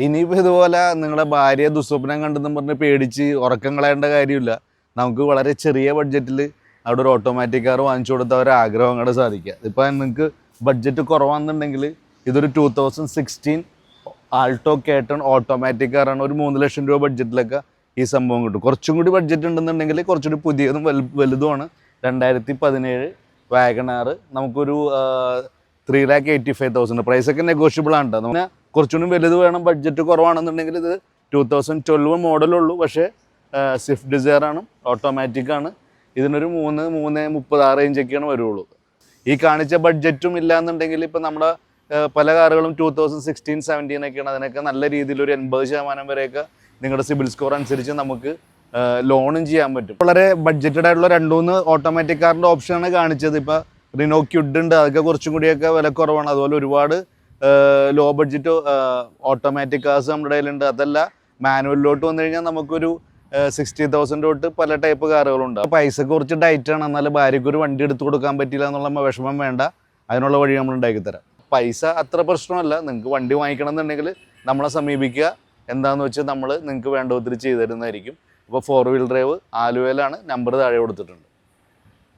ഇനിയിപ്പോൾ ഇതുപോലെ നിങ്ങളുടെ ഭാര്യയെ ദുസ്വപ്നം കണ്ടെന്നും പറഞ്ഞ് പേടിച്ച് ഉറക്കം കളയേണ്ട കാര്യമില്ല. നമുക്ക് വളരെ ചെറിയ ബഡ്ജറ്റിൽ അവിടെ ഒരു ഓട്ടോമാറ്റിക് കാർ വാങ്ങിച്ചു കൊടുത്ത ഒരു ആഗ്രഹം അങ്ങോട്ട് സാധിക്കുക. ഇപ്പോൾ നിങ്ങൾക്ക് ബഡ്ജറ്റ് കുറവാണെന്നുണ്ടെങ്കിൽ ഇതൊരു 2016 ആൾട്ടോ കേട്ടൺ ഓട്ടോമാറ്റിക് കാറാണ്. ഒരു 3 ലക്ഷം രൂപ ബഡ്ജറ്റിലൊക്കെ ഈ സംഭവം കിട്ടും. കുറച്ചും കൂടി ബഡ്ജറ്റ് ഉണ്ടെന്നുണ്ടെങ്കിൽ കുറച്ചുകൂടി പുതിയതും വലുതുമാണ് 2017 വാഗണാർ. നമുക്കൊരു 3,85,000 പ്രൈസൊക്കെ നെഗോഷ്യബിൾ ആണ് കേട്ടോ. പിന്നെ കുറച്ചുകൂടി വലുത് വേണം, ബഡ്ജറ്റ് കുറവാണെന്നുണ്ടെങ്കിൽ ഇത് 2012 മോഡലുള്ളൂ. പക്ഷേ സ്വിഫ്റ്റ് ഡിസയർ ആണ്, ഓട്ടോമാറ്റിക് ആണ്. ഇതിനൊരു 3,36 റേഞ്ചൊക്കെയാണ് വരുള്ളൂ. ഈ കാണിച്ച ബഡ്ജറ്റും ഇല്ലയെന്നുണ്ടെങ്കിൽ ഇപ്പോൾ നമ്മുടെ പല കാറുകളും 2016, 17 ഒക്കെയാണ്. അതിനൊക്കെ നല്ല രീതിയിൽ ഒരു 80% വരെയൊക്കെ നിങ്ങളുടെ സിബിൽ സ്കോർ അനുസരിച്ച് നമുക്ക് ലോണും ചെയ്യാൻ പറ്റും. വളരെ ബഡ്ജറ്റഡ് ആയിട്ടുള്ള 2-3 ഓട്ടോമാറ്റിക് കാറിൻ്റെ ഓപ്ഷനാണ് കാണിച്ചത്. ഇപ്പോൾ റിനോ ക്വിഡ് ഉണ്ട്, അതൊക്കെ കുറച്ചും കൂടിയൊക്കെ വില കുറവാണ്. അതുപോലെ ഒരുപാട് ലോ ബഡ്ജറ്റ് ഓട്ടോമാറ്റിക് കാർസ് നമ്മുടെ കയ്യിലുണ്ട്. അതല്ല മാനുവലിലോട്ട് വന്നു കഴിഞ്ഞാൽ നമുക്കൊരു 60,000 തൊട്ട് പല ടൈപ്പ് കാറുകളുണ്ട്. പൈസ കുറച്ച് ടൈറ്റാണ്, എന്നാലും ഭാര്യയ്ക്ക് ഒരു വണ്ടി എടുത്തു കൊടുക്കാൻ പറ്റില്ല എന്നുള്ള വിഷമം വേണ്ട. അതിനുള്ള വഴി നമ്മൾ ഉണ്ടാക്കി തരാം. പൈസ അത്ര പ്രശ്നമല്ല. നിങ്ങൾക്ക് വണ്ടി വാങ്ങിക്കണം എന്നുണ്ടെങ്കിൽ നമ്മളെ സമീപിക്കുക. എന്താണെന്ന് വെച്ചാൽ നമ്മൾ നിങ്ങൾക്ക് വേണ്ട ഒത്തിരി ചെയ്തു തരുന്നതായിരിക്കും. അപ്പോൾ 4 വീൽ ഡ്രൈവ് ആലുവയിലാണ്. നമ്പർ താഴെ കൊടുത്തിട്ടുണ്ട്.